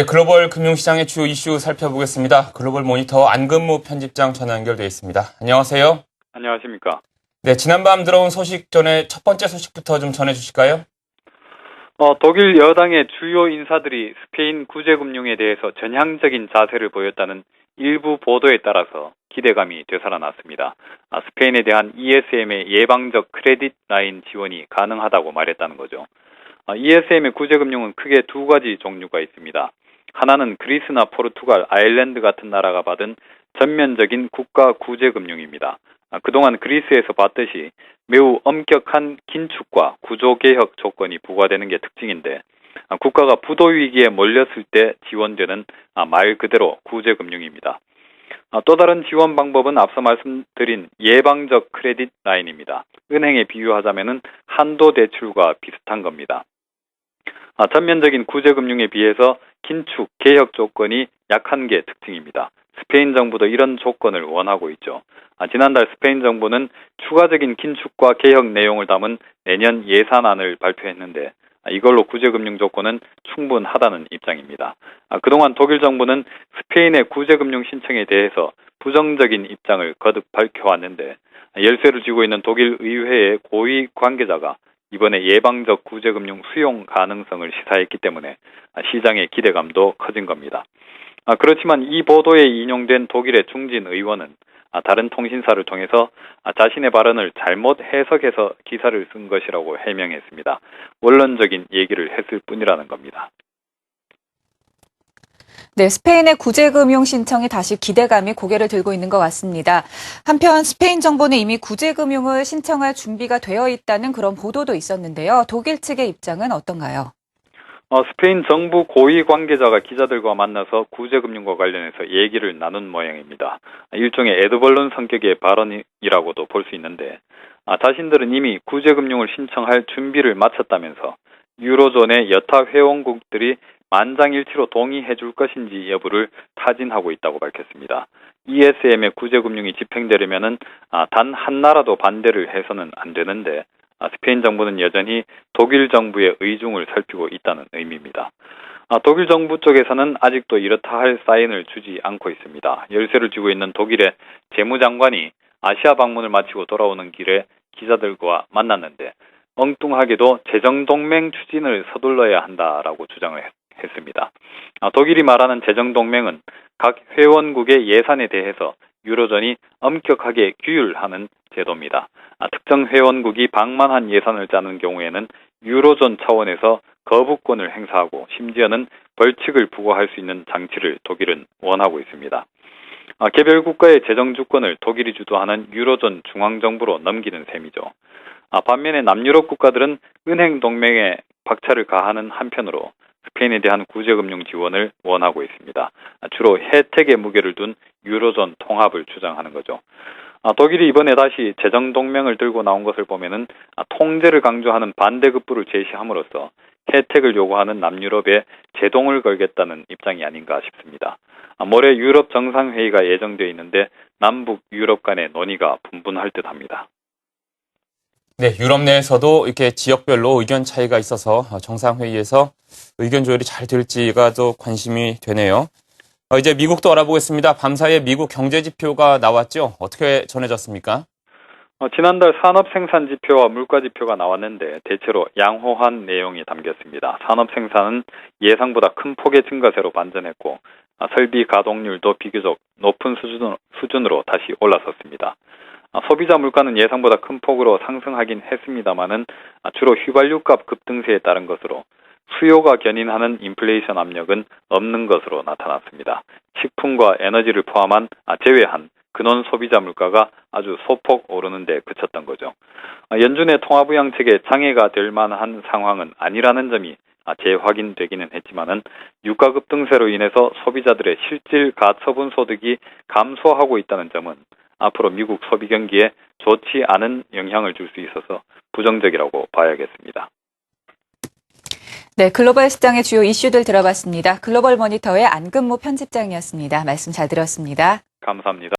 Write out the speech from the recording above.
글로벌 금융시장의 주요 이슈 살펴보겠습니다. 글로벌 모니터 안근무 편집장 전화 연결돼 있습니다. 안녕하세요. 안녕하십니까. 네, 지난밤 들어온 소식 전에 첫 번째 소식부터 좀 전해주실까요? 독일 여당의 주요 인사들이 스페인 구제금융에 대해서 전향적인 자세를 보였다는 일부 보도에 따라서 기대감이 되살아났습니다. 스페인에 대한 ESM의 예방적 크레딧 라인 지원이 가능하다고 말했다는 거죠. ESM의 구제금융은 크게 두 가지 종류가 있습니다. 하나는 그리스나 포르투갈, 아일랜드 같은 나라가 받은 전면적인 국가 구제금융입니다. 그동안 그리스에서 봤듯이 매우 엄격한 긴축과 구조개혁 조건이 부과되는 게 특징인데, 국가가 부도위기에 몰렸을 때 지원되는 말 그대로 구제금융입니다. 또 다른 지원 방법은 앞서 말씀드린 예방적 크레딧 라인입니다. 은행에 비유하자면 한도 대출과 비슷한 겁니다. 전면적인 구제금융에 비해서 긴축, 개혁 조건이 약한 게 특징입니다. 스페인 정부도 이런 조건을 원하고 있죠. 지난달 스페인 정부는 추가적인 긴축과 개혁 내용을 담은 내년 예산안을 발표했는데, 이걸로 구제금융 조건은 충분하다는 입장입니다. 그동안 독일 정부는 스페인의 구제금융 신청에 대해서 부정적인 입장을 거듭 밝혀왔는데, 열쇠를 쥐고 있는 독일 의회의 고위 관계자가 이번에 예방적 구제금융 수용 가능성을 시사했기 때문에 시장의 기대감도 커진 겁니다. 그렇지만 이 보도에 인용된 독일의 중진 의원은 다른 통신사를 통해서 자신의 발언을 잘못 해석해서 기사를 쓴 것이라고 해명했습니다. 원론적인 얘기를 했을 뿐이라는 겁니다. 네, 스페인의 구제금융 신청이 다시 기대감이 고개를 들고 있는 것 같습니다. 한편 스페인 정부는 이미 구제금융을 신청할 준비가 되어 있다는 그런 보도도 있었는데요. 독일 측의 입장은 어떤가요? 스페인 정부 고위 관계자가 기자들과 만나서 구제금융과 관련해서 얘기를 나눈 모양입니다. 일종의 에드벌룬 성격의 발언이라고도 볼 수 있는데, 자신들은 이미 구제금융을 신청할 준비를 마쳤다면서 유로존의 여타 회원국들이 만장일치로 동의해 줄 것인지 여부를 타진하고 있다고 밝혔습니다. ESM의 구제금융이 집행되려면 단 한 나라도 반대를 해서는 안 되는데, 스페인 정부는 여전히 독일 정부의 의중을 살피고 있다는 의미입니다. 독일 정부 쪽에서는 아직도 이렇다 할 사인을 주지 않고 있습니다. 열쇠를 쥐고 있는 독일의 재무장관이 아시아 방문을 마치고 돌아오는 길에 기자들과 만났는데, 엉뚱하게도 재정동맹 추진을 서둘러야 한다라고 주장을 했습니다. 독일이 말하는 재정동맹은 각 회원국의 예산에 대해서 유로존이 엄격하게 규율하는 제도입니다. 특정 회원국이 방만한 예산을 짜는 경우에는 유로존 차원에서 거부권을 행사하고 심지어는 벌칙을 부과할 수 있는 장치를 독일은 원하고 있습니다. 개별 국가의 재정 주권을 독일이 주도하는 유로존 중앙정부로 넘기는 셈이죠. 반면에 남유럽 국가들은 은행 동맹에 박차를 가하는 한편으로 스페인에 대한 구제금융 지원을 원하고 있습니다. 주로 혜택의 무게를 둔 유로존 통합을 주장하는 거죠. 독일이 이번에 다시 재정동맹을 들고 나온 것을 보면은 통제를 강조하는 반대급부를 제시함으로써 혜택을 요구하는 남유럽에 제동을 걸겠다는 입장이 아닌가 싶습니다. 모레 유럽 정상회의가 예정되어 있는데 남북 유럽 간의 논의가 분분할 듯합니다. 네, 유럽 내에서도 이렇게 지역별로 의견 차이가 있어서 정상회의에서 의견 조율이 잘 될지가 또 관심이 되네요. 이제 미국도 알아보겠습니다. 밤사이에 미국 경제 지표가 나왔죠? 어떻게 전해졌습니까? 지난달 산업 생산 지표와 물가 지표가 나왔는데 대체로 양호한 내용이 담겼습니다. 산업 생산은 예상보다 큰 폭의 증가세로 반전했고, 설비 가동률도 비교적 높은 수준으로 다시 올라섰습니다. 소비자 물가는 예상보다 큰 폭으로 상승하긴 했습니다만은 주로 휘발유값 급등세에 따른 것으로 수요가 견인하는 인플레이션 압력은 없는 것으로 나타났습니다. 식품과 에너지를 제외한 근원 소비자 물가가 아주 소폭 오르는 데 그쳤던 거죠. 연준의 통화부양책에 장애가 될 만한 상황은 아니라는 점이 재확인되기는 했지만은 유가 급등세로 인해서 소비자들의 실질 가처분 소득이 감소하고 있다는 점은 앞으로 미국 소비 경기에 좋지 않은 영향을 줄 수 있어서 부정적이라고 봐야겠습니다. 네, 글로벌 시장의 주요 이슈들 들어봤습니다. 글로벌 모니터의 안근무 편집장이었습니다. 말씀 잘 들었습니다. 감사합니다.